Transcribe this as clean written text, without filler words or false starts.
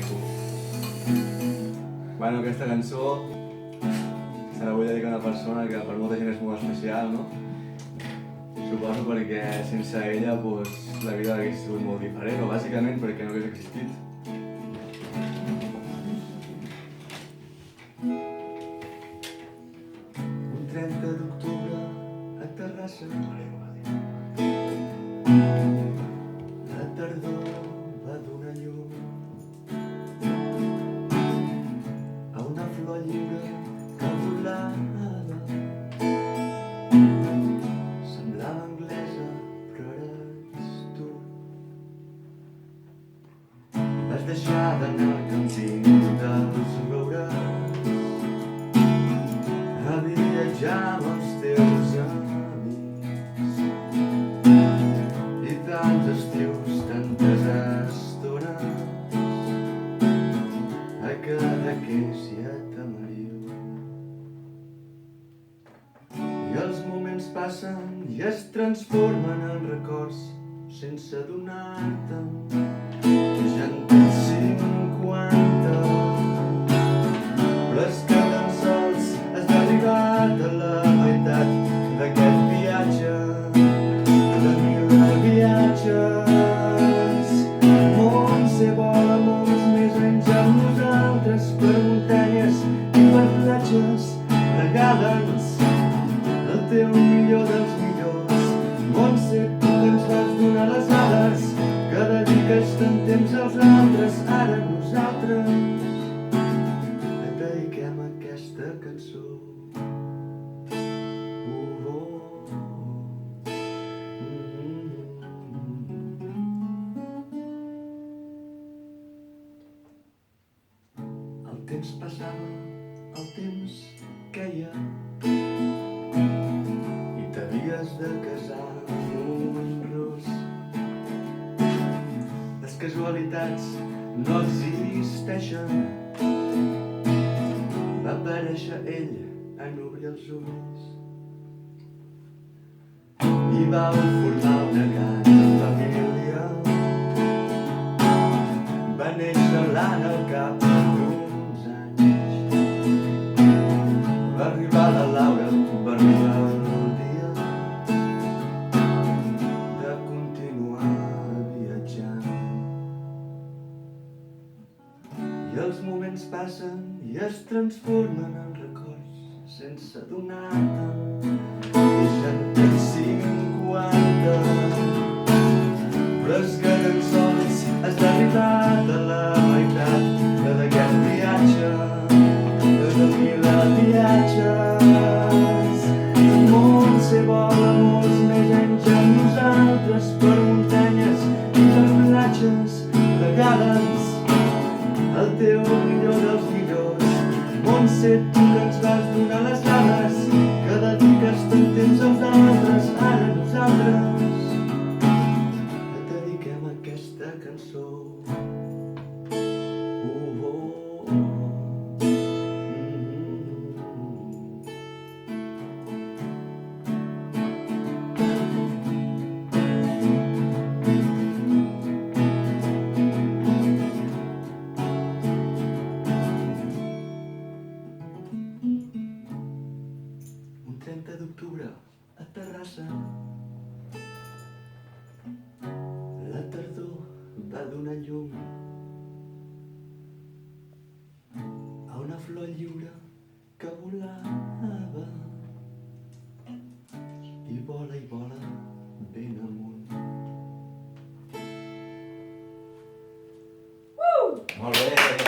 maco. Bueno, aquesta cançó se la vull dedicar a una persona que per molta gent és molt especial, no? Suposo perquè sense ella la vida hauria sigut molt diferent, o bàsicament perquè no hagués existit. Un 30 d'octubre a Terrassa, la tardor va donar llum a una flor lliure que volava. Semblava anglesa, però eres tu. Vas deixar d'anar al camping dels roures a viatjar amb els teus amics. I tants estius, tantes estones a cada queix i a Tamariu. I els moments passen i es transformen en records sense adonar-te'n. Ja en tens 50, però és que tan sols has arribat a la meitat d'aquest viatge, de mil viatges. Montse vola molts més anys amb nosaltres, per muntanyes i per platges. Regala'ns el teu millor dels millors. Montse, tu que ens vas donar les ales, que dediques tant temps als altres. Ara nosaltres et dediquem aquesta cançó. El temps passava, el temps queia, i t'havies de casar amb un rus. Les casualitats no existeixen. Va aparèixer ell en obrir els ulls i vau formar una gran família. Va néixer l'Anna al cap d'uns anys. Va arribar la Laura, va arribar el dia de continuar viatjant. I els moments passen i es transformen en records sense adonar-te'n. I ja en tens 50, però és que tan sols has arribat a la meitat d'aquest viatge, de mil viatges. Montse vola molts més anys amb nosaltres, per muntanyes i per platges. Regala'ns el teu millor dels millors. Montse, tu que ens vas donar les dades, que dediques tant temps als altres. Ara nosaltres et dediquem aquesta cançó. Un 30 d'octubre a Terrassa, la tardor va donar llum a una flor lliure que volava i vola ben amunt. Molt bé!